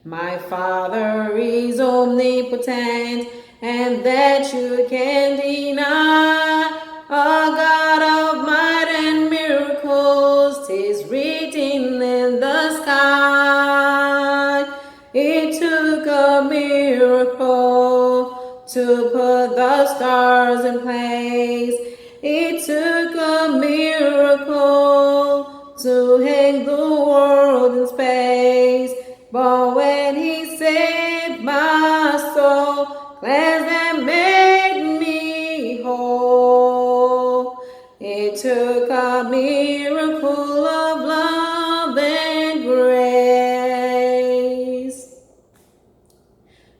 My Father is omnipotent, and that you can deny. A God of might and miracles, 'tis written in the sky. It took a miracle to put the stars in place. It took a miracle to hang the world in space. But when he saved my soul, cleansed and made me whole, it took a miracle of love and grace.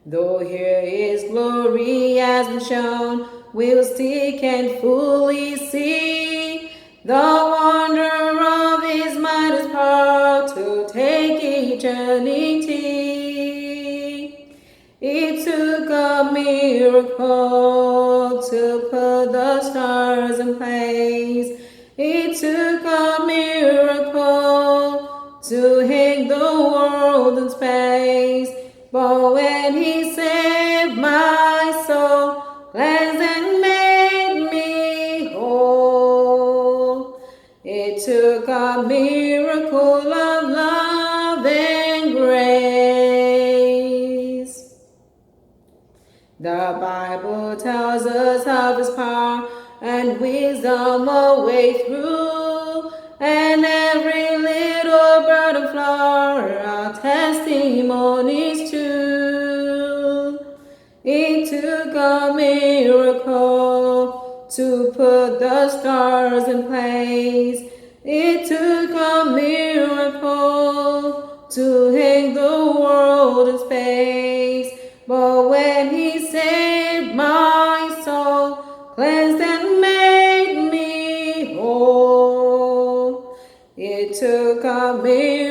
Though here his glory has been shown, we'll still can't fully see the wonder of his mighty power to take eternity. It took a miracle to put the stars in place. It took a miracle to hang the world in space. But when he saved my soul, cleansed and made me whole, it took a miracle of love and grace. The Bible tells us of his power and wisdom a way through, and every little bird and flower are testimonies too. It took a miracle to put the stars in place. It took a miracle to hang the world in space. But when he saved my soul, cleansed and made me whole, it took a miracle